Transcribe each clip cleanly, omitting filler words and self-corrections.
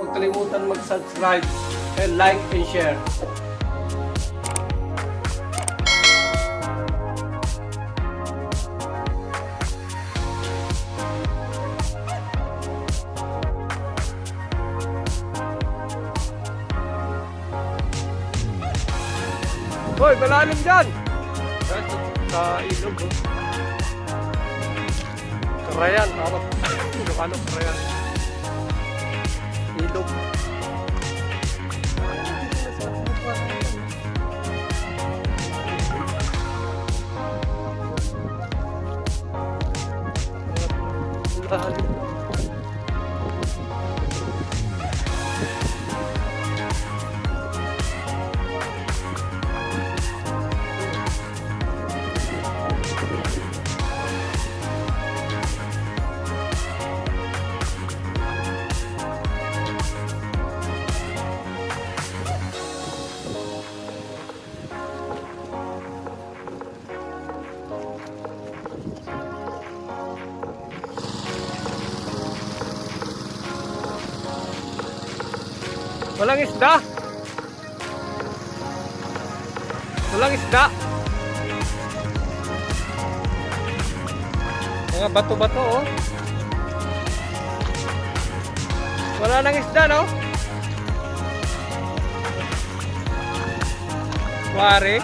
huwag kalimutan mag-subscribe and like and share. Hoy, malalim dyan! Sa ilog, oh. Karayan, tawag. Ilocano, karayan. Ilog. Lalim. Walang isda. Walang isda. Mga bato-bato, oh. Wala nang isda, no? Wari.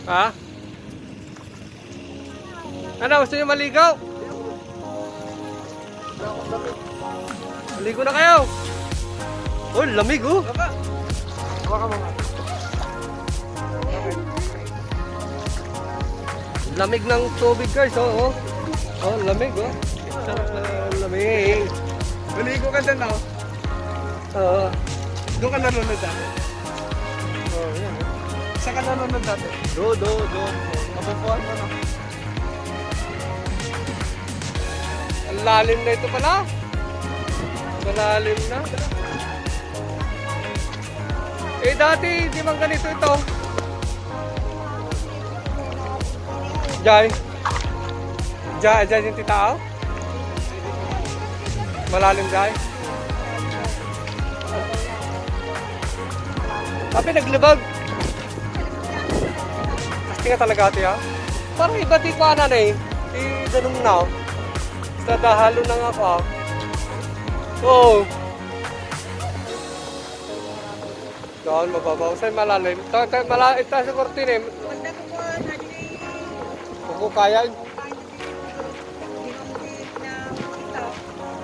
Ha? Ano, gusto nyo maligaw? Maligo na kayo. Oh, lamig, oh. Lamig ng tubig, guys, oh. Oh, lamig, oh. Sarap na lamig. Maligo ka dyan, no? Oo. Doon ka nanonood dati. Oh, yan. Saan ka nanonood dati? Do. Kabukuhan mo, no? Ang lalim na ito pala. Malalim na. Eh dati, di man ganito ito. Jai. Jai yung titao. Malalim, Jai. Tapi naglibag. Pasti nga talaga ito, ha? Parang iba di ko anan eh. Di ganun na. Sa dahalo na nga ako, ha? Oo. Doon, mababaw. Sa'yo malalim. Malalim. Ito sa kortin eh. Huwag kaya.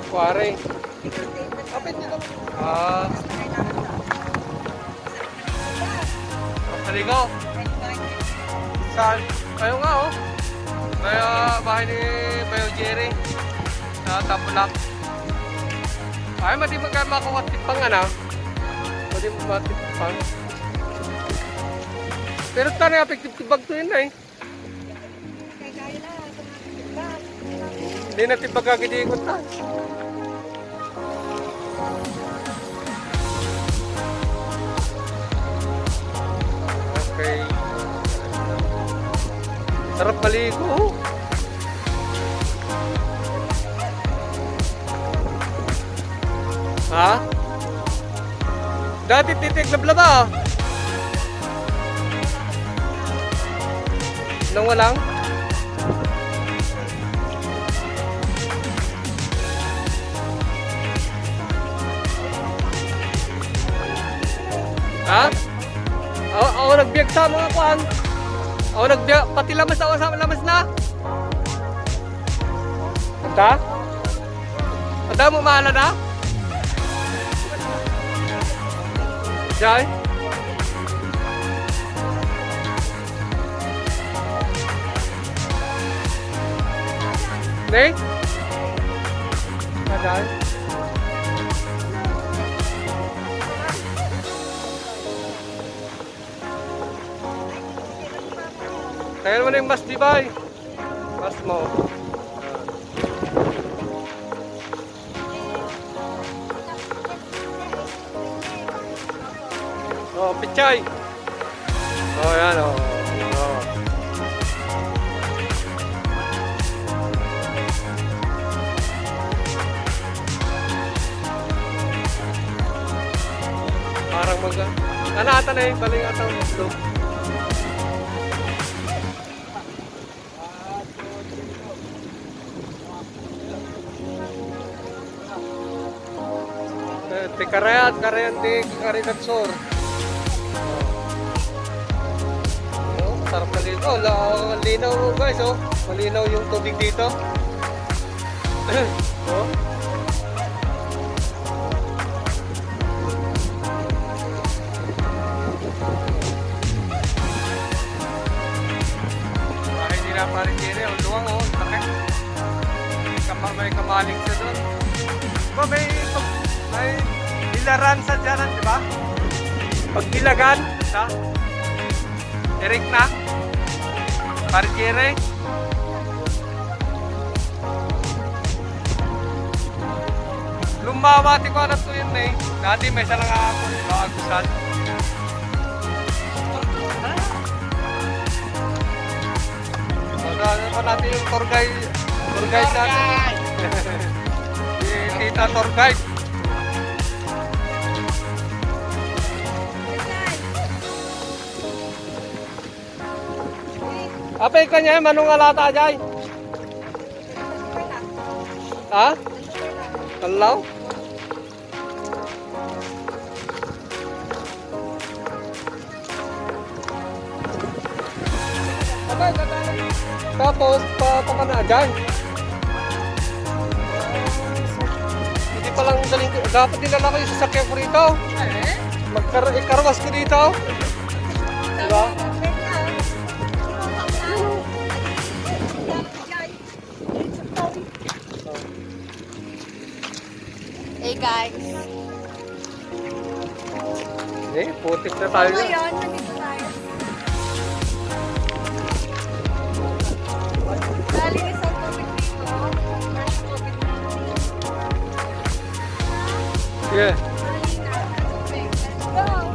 Kuwari. Kapit dito. Ah. Maligaw. Saan? Kayo nga, oh. Kaya bahay ni Bayo Jerry. Sa Tapulak. Ay, mati magkamakawatipang ano? Mati matipang. Pero tanay apik-tibag to yun eh. Hindi na tibag kagidikot na. Okay. Sarap maligo. Ha? Dati titik lablaba. Nang walang? Ha? Ako nagbiyak sa mga kuhan. Ako nagbiyak, pati lamas ako sa lamas na. Anda? Anda mo mahala na? Jai? Neng? Jai? Kaya naman yung mas di ba? Mas mo. Oh, pichay. Oh, yan oh. Oh. Nanata na yung baling atang itlog. Karayat di Karigat Sur. Sarap na dito. Linaw guys, oh. Malinaw yung tubig dito. Oh. Bakit hindi na parin dito? Ang luwang, oh. Laki. May kamalig sa doon. Diba may ilaran sa dyanan, di ba? Pagdilagan, sa Eric na, Parjere. Lumbawati ko anak to yun eh. Dati may isa lang ako, nakagusan. Ano pa natin yung tour guide natin. Si Tita Tour Guide. Apa ikan niya manong alata jay? Ha? Kalaw? Apa tapos pa jay? Hindi pa lang daling dapat dinala ko yung sasakyan ko rito. Ikarwas ko dito. Diba? Hey guys. Putik na tayo. Ngayon, nandito tayo. Nalinis ang tubig dito. Fresh tubig dito. Yeah. Nalinis ang tubig. Let's go!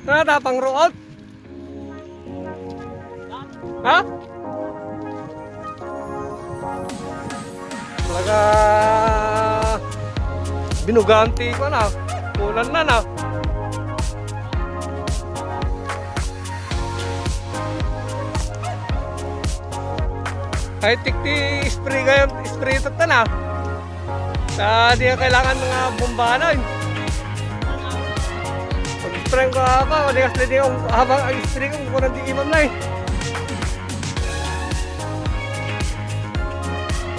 Nada pang root? Ha? Talaga binuganti ko na. Kulan na. Kahit tikti spray kayo, spray ito na. Di na kailangan mga bombanan. Pag-spray ko haba, madigas na din habang ang spray ko, kurang di imam na eh.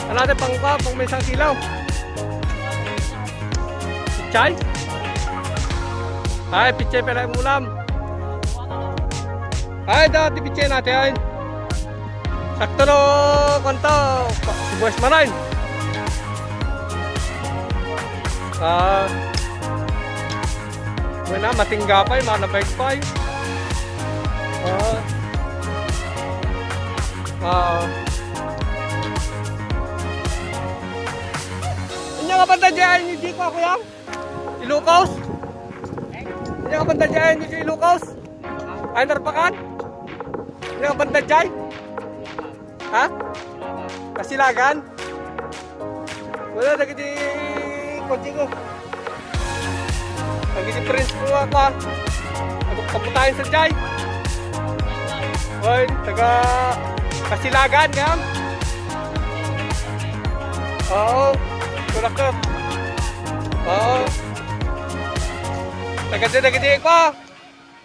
Ano natin pang may isang kilaw? Pichay? Ay, pichay pala yung ulam. Ay, dati pichay natin ay. Sakto no, kanto, si Boys Manain. Wala, matingga pa yun, manabike pa yun. Inya ka banda dyan, hindi ko ako yan? Ilukaws? Inya ka banda dyan, hindi ko ilukaws? Ay, narpakan? Yung banda dyan? Ha? Kasilagan? Wala, nagiti konti ko. Nagiti prince ko ako ha. Pagpaputahin sa dyan. Hoy, taga Kasilagan nga. Oo, tulak ko. Oo. Nagadi ko.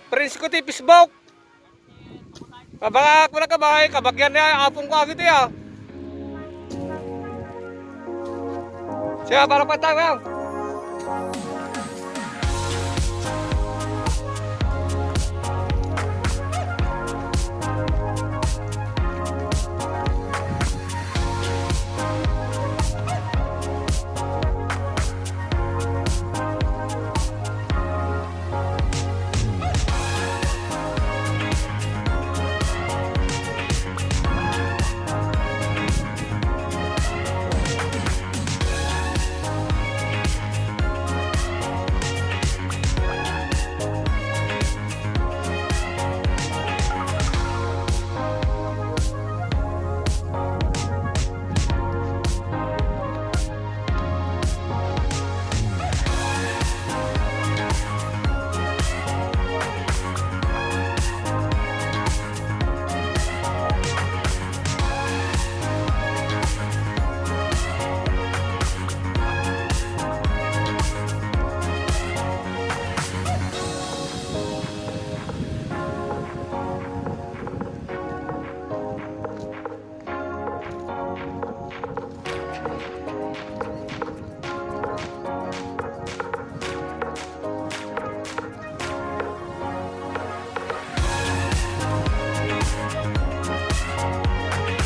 Prince ko ti Facebook. Kabaka ko na kabay, kabagyan niya, apong ko agad ya. Siya, para patang.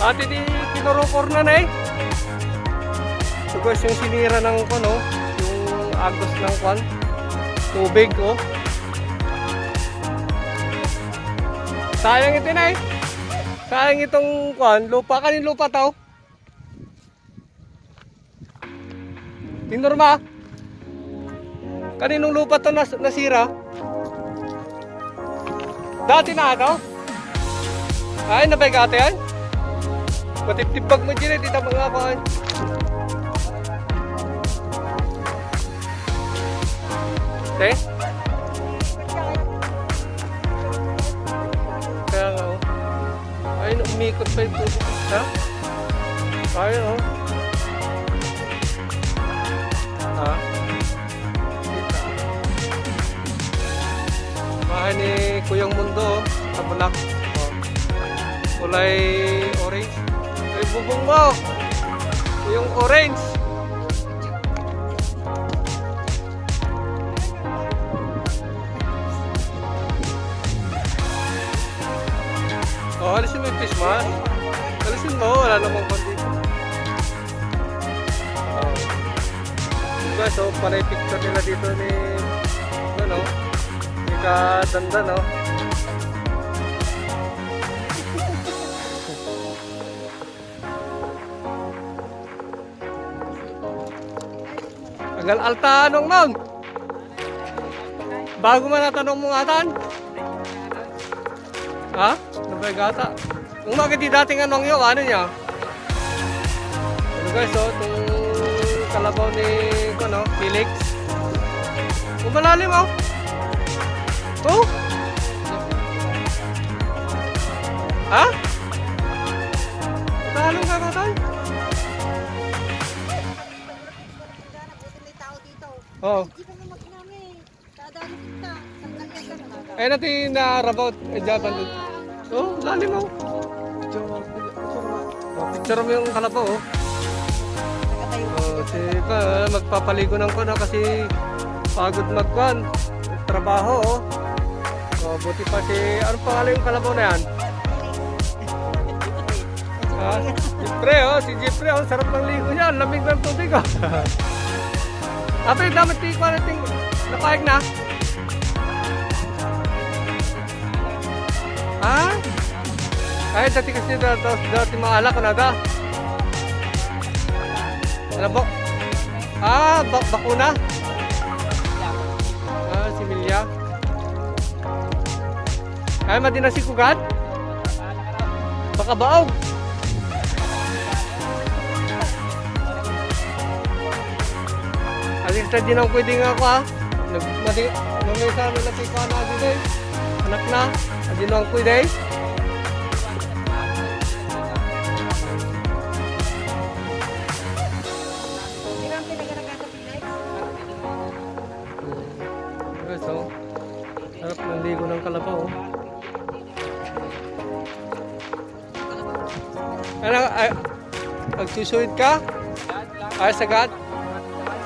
Ate di kinurukor na eh. So guys, yung sinira ng ano, yung agos ng kwan, tubig oh. Sayang ito na eh. Sayang itong kwan, lupa. Kanin lupa tao? Tinorma? Kaninong lupa to nasira? Dati na ito? Ay, nabigate yan? Matiptipag mo dyan eh, dito mga kain. Okay? Kaya nga oh. Ayun, umikot pa ito. Ha? Ayun oh. Ha? Bahay ni Kuyang Mundo oh. Kabulak. Oh. Kulay orange. Ay, bubong mo. Yung orange. Oh, alisin mo yung fish man. Alisin mo, wala namang kundi. Oh. Diba, so, panay picture nila dito ni, ano, ni Kadandan, no? Tagal alta anong noon? Bago man natanong mo nga tan? Ha? Nabagata? Kung magandi dating anong yun, ano niya? Ano guys, oh, itong kalabaw ni, ano, Felix. Kung malalim, oh. Oh? Ha? Talong ka ka tayo? Oo. Hindi ka naman namin. Kadali kita. Sanggal ka na. Ayun natin na-rabaut. Japan doon. Oh, lalim mo. Picture mo yung kalabaw, oh. Oh, sige, magpapaligo ng ko na kasi pagod magkuhan. Trabaho, oh. Oh, buti pa si, ano pangalan yung kalabaw na yan? Ha? Jeffrey, oh. Si Jeffrey, oh. Sarap ng ligo niya. Lamig ng tubig, oh. Apa yung damat tingin ko natin napahig na? Ah? Ay, dati kasi dati maala ko na da. Ano ba? Ah, bakuna? Ah, si Milya. Ay, madinasikugan? Baka baog. Alis na din ang pwede nga ako ha. Nung isa na napikuan na din eh. Anak na. Adi na ang pwede eh. So, harap ng ligo ng kalabaw. Oh. Ano, agsusuid ka? Ay, sagad?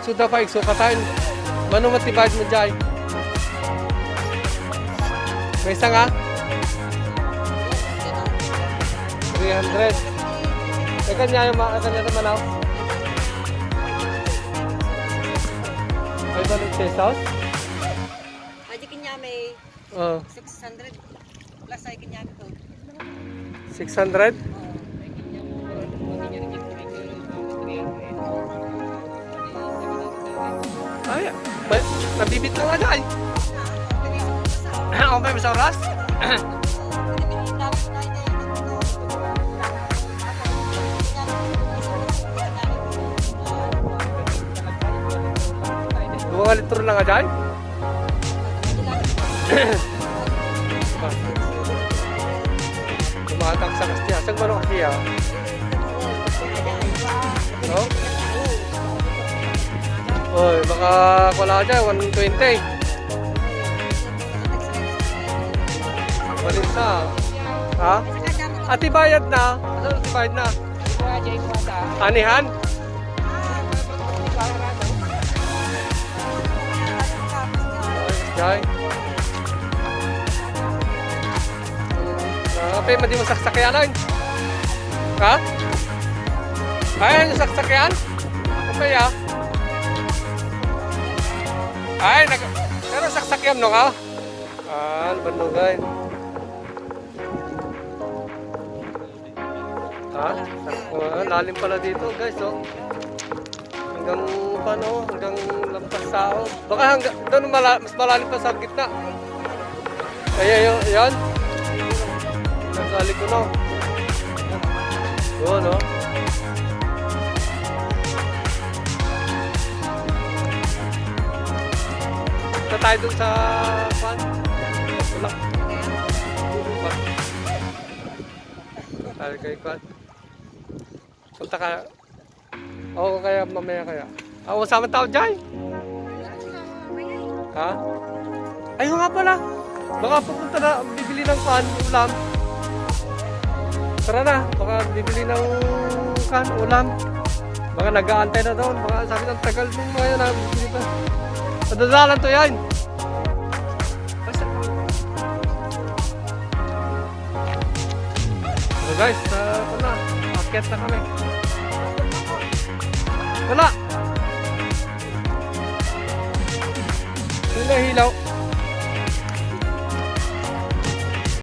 Suda pa, igsukatan. Mano matibad mo dyan? May isa nga? 300. Eh, kanya naman ako. Ay, balik pesos? Aja kanya may Oo. 600 plus ay kanya ko. 600? Ay, nabibit na nga dyan. Ako ba sa oras? Dua litro na nga dyan? Tumatak sa Kastia. Saan ba Kastia? No? Oy, baka wala dyan, 120. Balinsa. Ha? Ati bayad na. Ano ati bayad na? Anihan? Jai. Apa yung madi mo saksakyanan? Ha? Ay, yung saksakyan? Apa ya? Ay, pero saksakyan no ka? Ah, bandugay. Ha? Lalim pala dito guys, oh. Hanggang paano, hanggang lampas sao. Baka hanggang, doon mas malalim pa sa gitna. Ay, yan. Nasali ko na. Doon, no? Punta tayo dun sa pan. Wala. Tayo kay Kwan. Punta ka. Oo, kaya mamaya kaya. Ako sama tao dyan. Ha? Ayun nga pala. Baka pupunta na, bibili ng pan, ulam. Tara na, baka bibili ng kan, ulam. Baka nag-aantay na doon. Baka sabi ng tagal mong mga yan na bibili pa. Padadalan to yan. So guys, ito na. Akyat na kami. Wala. Sino hilaw?